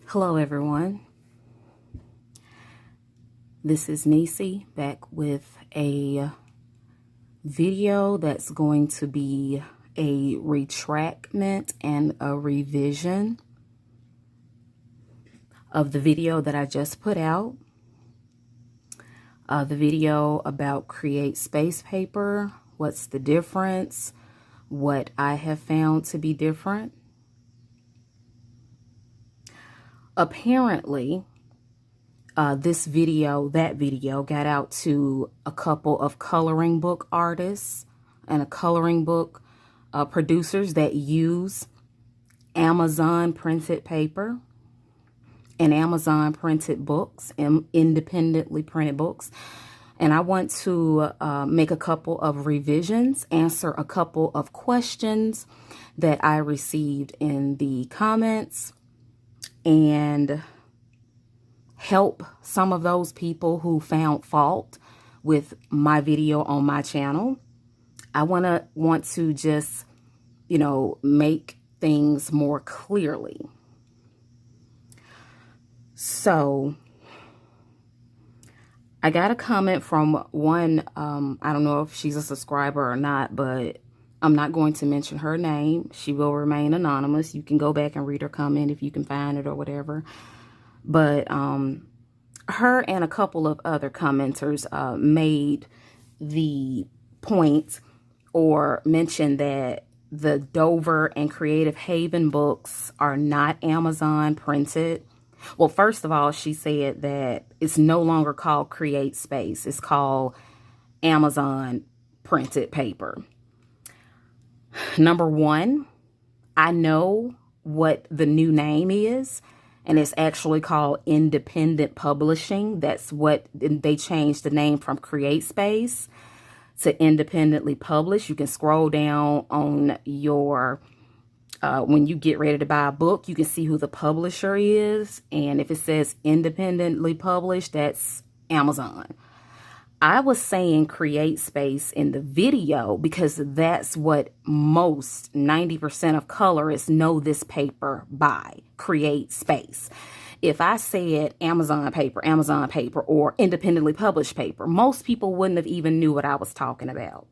Hello everyone, this is Nisi back with a video that's going to be a retractment and a revision of the video that I just put out. The video about Create Space Paper, what's the difference, what I have found to be different. Apparently, that video got out to a couple of coloring book artists and a coloring book producers that use Amazon printed paper and Amazon printed books and independently printed books. And I want to make a couple of revisions, answer a couple of questions that I received in the comments, and help some of those people who found fault with my video on my channel. I want to just, make things more clearly. So I got a comment from one, I don't know if she's a subscriber or not, but I'm not going to mention her name. She will remain anonymous. You can go back and read her comment if you can find it or whatever. But her and a couple of other commenters made the point or mentioned that the Dover and Creative Haven books are not Amazon printed. Well, first of all, she said that it's no longer called Create Space. It's called Amazon printed paper. Number one, I know what the new name is, and it's actually called Independent Publishing. That's what they changed the name from Create Space to Independently Publish. You can scroll down on your when you get ready to buy a book, you can see who the publisher is. And if it says Independently Published, that's Amazon. I was saying Create Space in the video because that's what most 90% of colorists know this paper by, Create Space. If I said Amazon paper, or independently published paper, most people wouldn't have even knew what I was talking about.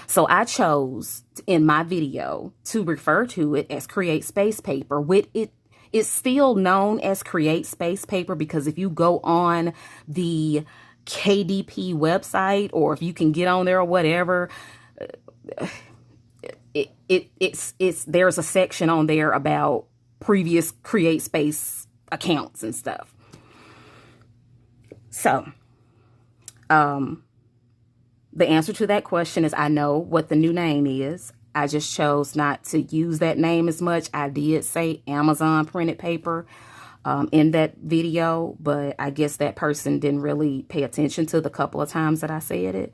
So I chose in my video to refer to it as Create Space Paper. With it, it's still known as Create Space Paper because if you go on the KDP website, or if you can get on there or whatever, there's a section on there about previous Create Space accounts and stuff. So, the answer to that question is I know what the new name is. I just chose not to use that name as much. I did say Amazon printed paper in that video, but I guess that person didn't really pay attention to the couple of times that I said it.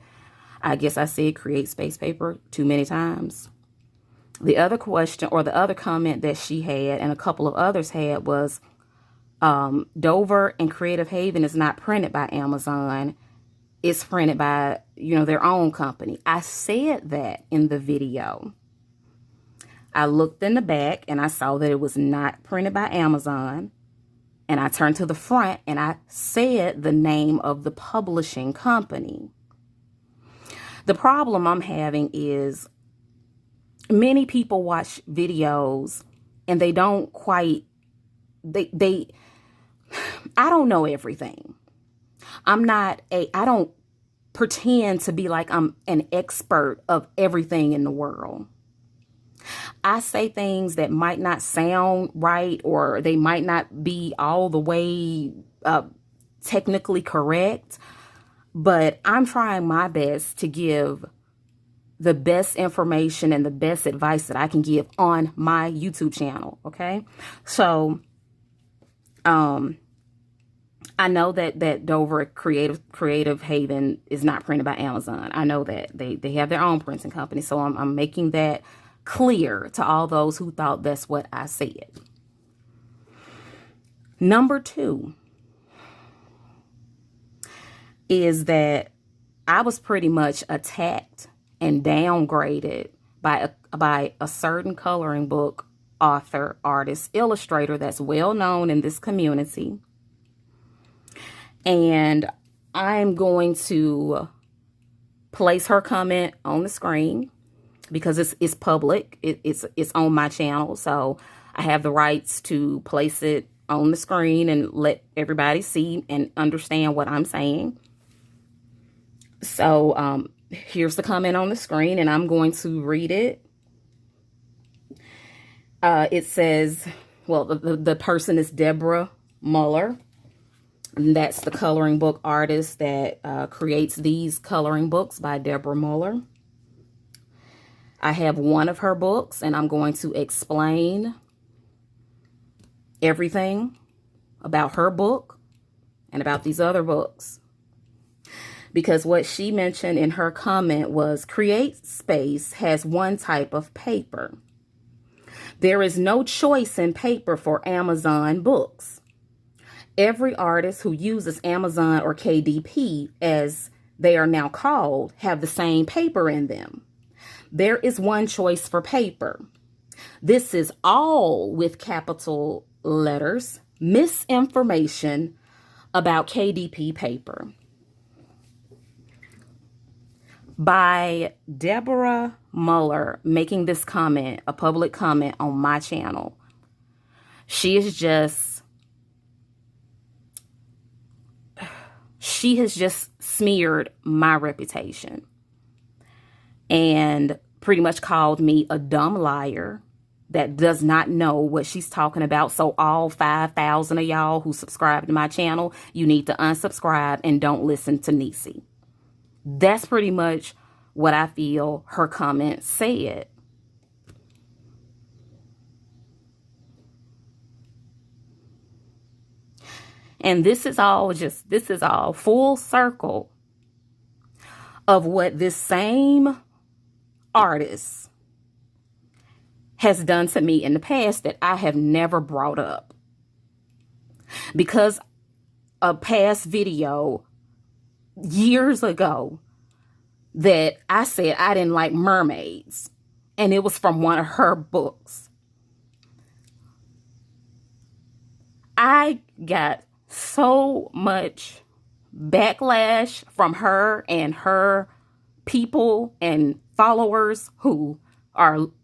I guess I said Create Space Paper too many times. The other question or the other comment that she had and a couple of others had was Dover and Creative Haven is not printed by Amazon. It's printed by, their own company. I said that in the video. I looked in the back and I saw that it was not printed by Amazon. And I turned to the front and I said the name of the publishing company. The problem I'm having is many people watch videos and they don't quite, I don't know everything. I don't pretend to be like I'm an expert of everything in the world. I say things that might not sound right, or they might not be all the way technically correct, but I'm trying my best to give the best information and the best advice that I can give on my YouTube channel. Okay. So, I know that Dover Creative Haven is not printed by Amazon. I know that they have their own printing company. So I'm making that clear to all those who thought that's what I said. Number two is that I was pretty much attacked and downgraded by a certain coloring book author, artist, illustrator that's well known in this community. And I'm going to place her comment on the screen because it's public. It's on my channel, so I have the rights to place it on the screen and let everybody see and understand what I'm saying. So here's the comment on the screen, and I'm going to read it. It says, well, the person is Deborah Muller. And that's the coloring book artist that creates these coloring books by Deborah Muller. I have one of her books, and I'm going to explain everything about her book and about these other books. Because what she mentioned in her comment was CreateSpace has one type of paper. There is no choice in paper for Amazon books. Every artist who uses Amazon or KDP, as they are now called, have the same paper in them. There is one choice for paper. This is all, with capital letters, misinformation about KDP paper. By Deborah Muller making this comment, a public comment on my channel, she has just smeared my reputation and pretty much called me a dumb liar that does not know what she's talking about. So all 5,000 of y'all who subscribe to my channel, you need to unsubscribe and don't listen to Nisi. That's pretty much what I feel her comment said. And this is all full circle of what this same artist has done to me in the past that I have never brought up. Because a past video years ago that I said I didn't like mermaids, and it was from one of her books. I got so much backlash from her and her people and followers who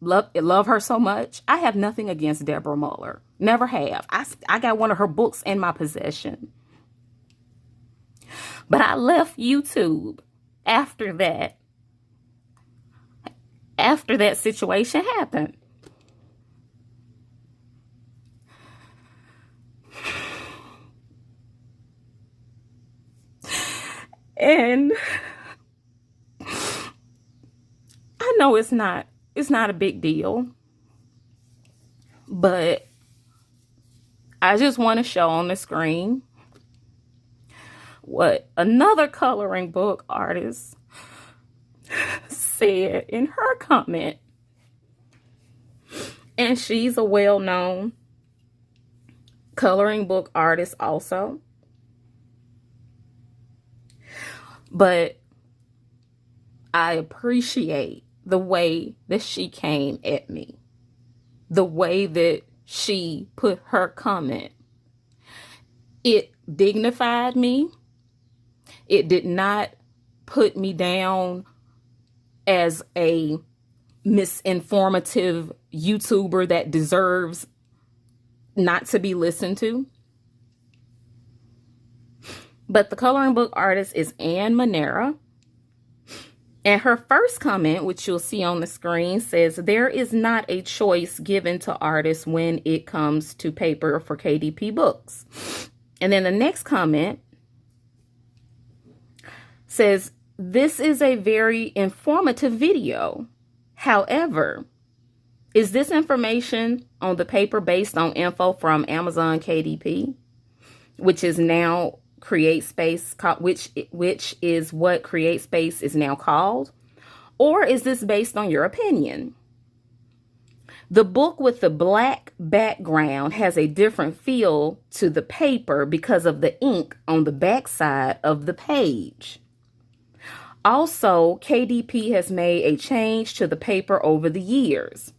love her so much. I have nothing against Deborah Muller. Never have. I got one of her books in my possession. But I left YouTube after that situation happened. And I know it's not a big deal, but I just want to show on the screen what another coloring book artist said in her comment. And she's a well-known coloring book artist also. But I appreciate the way that she came at me, the way that she put her comment. It dignified me. It did not put me down as a misinformative YouTuber that deserves not to be listened to. But the coloring book artist is Ann Manera. And her first comment, which you'll see on the screen, says, there is not a choice given to artists when it comes to paper for KDP books. And then the next comment says, this is a very informative video. However, is this information on the paper based on info from Amazon KDP, which is now CreateSpace, which is what CreateSpace is now called? Or is this based on your opinion? The book with the black background has a different feel to the paper because of the ink on the backside of the page. Also, KDP has made a change to the paper over the years.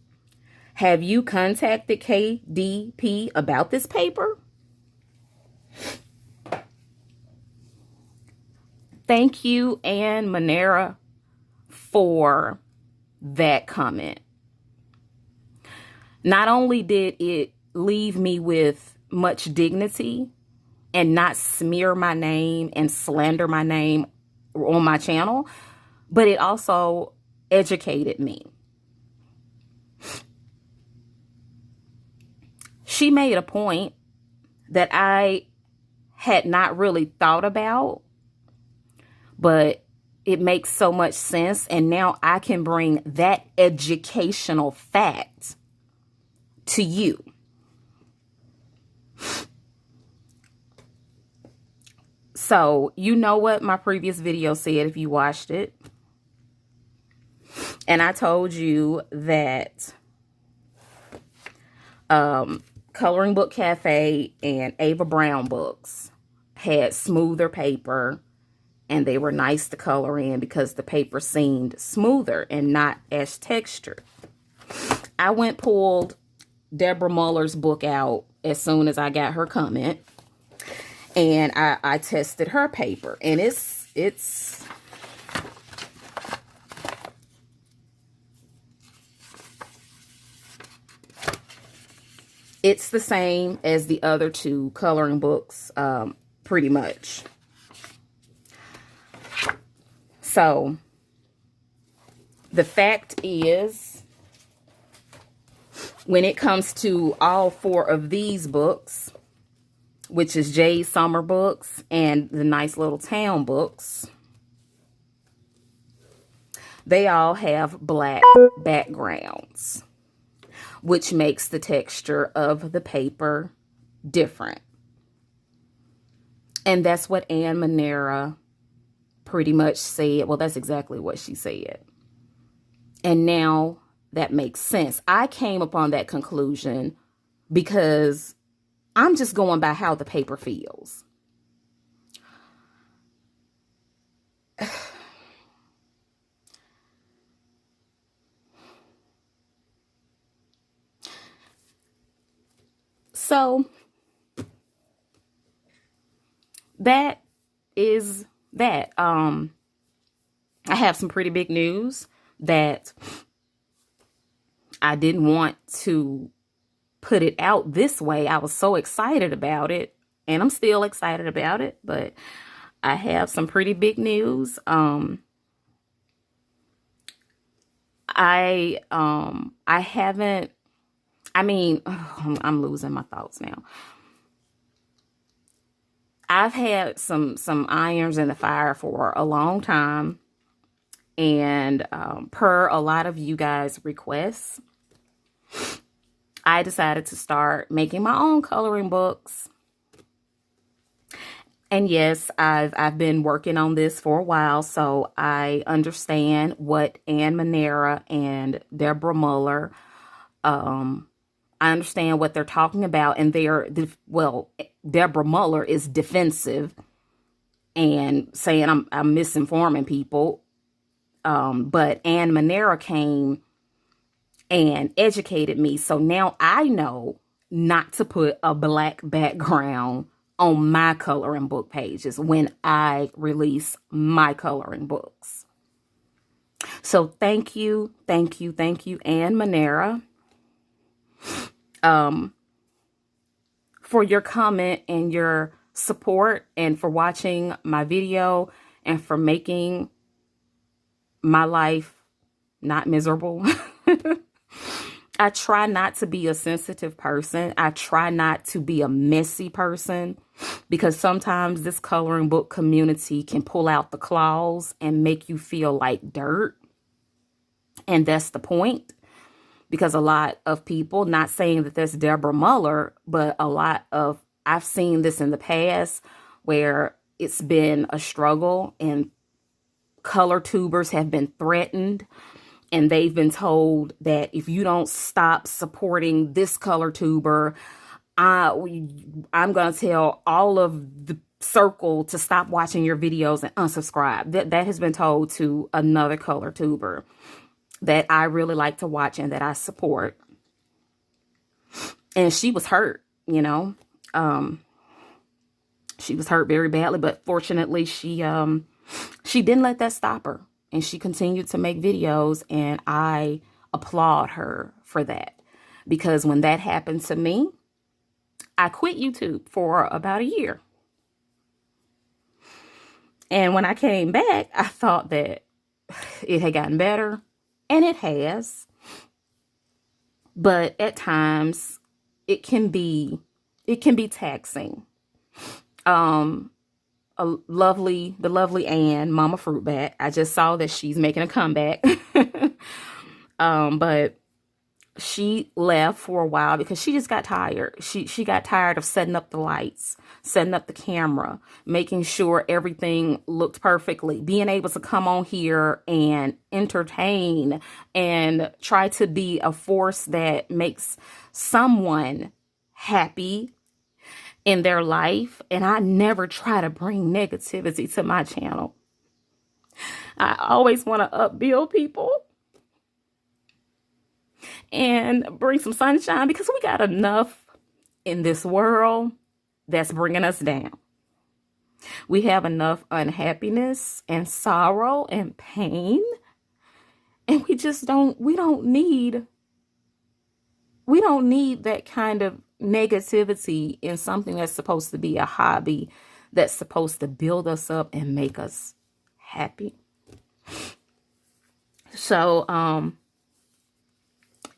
Have you contacted KDP about this paper? Thank you, Ann Manera, for that comment. Not only did it leave me with much dignity and not smear my name and slander my name on my channel, but it also educated me. She made a point that I had not really thought about, but it makes so much sense. And now I can bring that educational fact to you. So, you know what my previous video said if you watched it. And I told you that Coloring Book Cafe and Ava Brown books had smoother paper, and they were nice to color in because the paper seemed smoother and not as textured. I pulled Deborah Muller's book out as soon as I got her comment, and I tested her paper, and it's the same as the other two coloring books, pretty much. So the fact is, when it comes to all four of these books, which is Jade Summer books and the Nice Little Town books, they all have black backgrounds, which makes the texture of the paper different. And that's what Ann Manera pretty much said. Well, that's exactly what she said. And now that makes sense. I came upon that conclusion because I'm just going by how the paper feels. So that is that. I have some pretty big news that I didn't want to put it out this way. I was so excited about it, and I'm still excited about it, but I have some pretty big news. I haven't, I mean, I'm losing my thoughts now. I've had some irons in the fire for a long time, and per a lot of you guys' requests, I decided to start making my own coloring books. And yes, I've been working on this for a while, so I understand what Ann Manera and Deborah Muller, I understand what they're talking about, and well, Deborah Muller is defensive and saying I'm misinforming people, but Ann Manera came and educated me, so now I know not to put a black background on my coloring book pages when I release my coloring books. So thank you, Ann Manera, for your comment and your support, and for watching my video, and for making my life not miserable. I try not to be a sensitive person. I try not to be a messy person, because sometimes this coloring book community can pull out the claws and make you feel like dirt. And that's the point, because a lot of people, not saying that that's Deborah Muller, but I've seen this in the past where it's been a struggle and color tubers have been threatened. And they've been told that if you don't stop supporting this color tuber, I'm going to tell all of the circle to stop watching your videos and unsubscribe. That has been told to another color tuber that I really like to watch and that I support. And she was hurt, you know. She was hurt very badly, but fortunately she didn't let that stop her. And she continued to make videos, and I applaud her for that. Because when that happened to me, I quit YouTube for about a year. And when I came back, I thought that it had gotten better, and it has. But at times it can be taxing. The lovely Ann, Mama Fruitbat, I just saw that she's making a comeback. But she left for a while because she just got tired. She got tired of setting up the lights, setting up the camera, making sure everything looked perfectly, being able to come on here and entertain and try to be a force that makes someone happy in their life. And I never try to bring negativity to my channel. I always want to upbuild people and bring some sunshine, because we got enough in this world that's bringing us down. We have enough unhappiness and sorrow and pain, and we don't need that kind of negativity in something that's supposed to be a hobby, that's supposed to build us up and make us happy. So,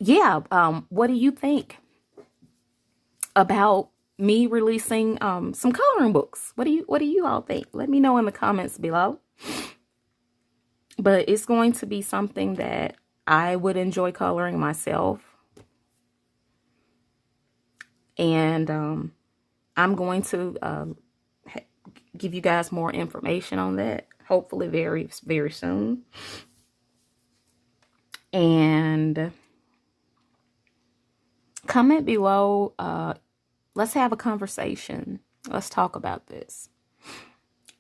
yeah, what do you think about me releasing some coloring books? What do you all think? Let me know in the comments below. But it's going to be something that I would enjoy coloring myself. And I'm going to give you guys more information on that, hopefully very, very soon. And comment below. Let's have a conversation. Let's talk about this.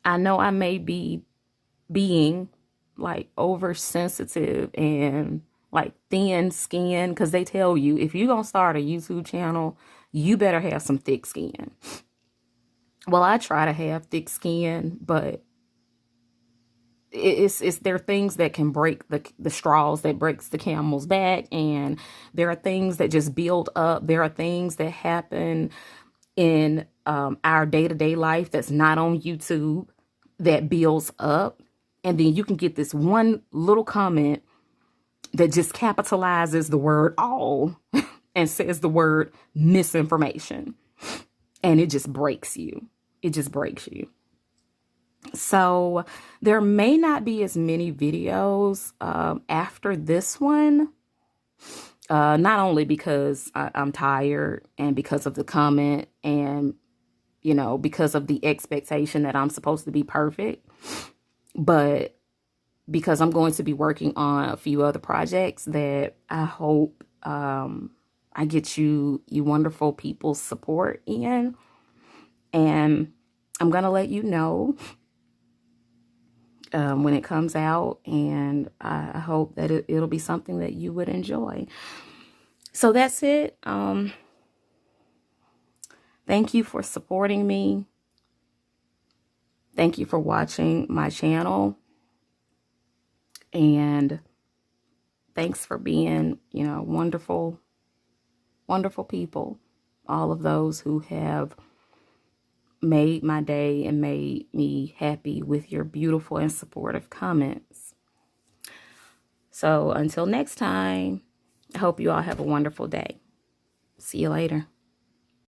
I know I may be being like oversensitive and like thin skin, because they tell you if you're going to start a YouTube channel, you better have some thick skin. Well, I try to have thick skin, but there are things that can break the straws that breaks the camel's back, and there are things that just build up. There are things that happen in our day-to-day life that's not on YouTube that builds up, and then you can get this one little comment that just capitalizes the word all and says the word misinformation, and it just breaks you. It just breaks you. So there may not be as many videos after this one, not only because I'm tired and because of the comment and, you know, because of the expectation that I'm supposed to be perfect, but because I'm going to be working on a few other projects that I hope I get you wonderful people's support in. And I'm going to let you know when it comes out, and I hope that it'll be something that you would enjoy. So that's it. Thank you for supporting me. Thank you for watching my channel. And thanks for being, you know, wonderful, wonderful people. All of those who have made my day and made me happy with your beautiful and supportive comments. So until next time, I hope you all have a wonderful day. See you later.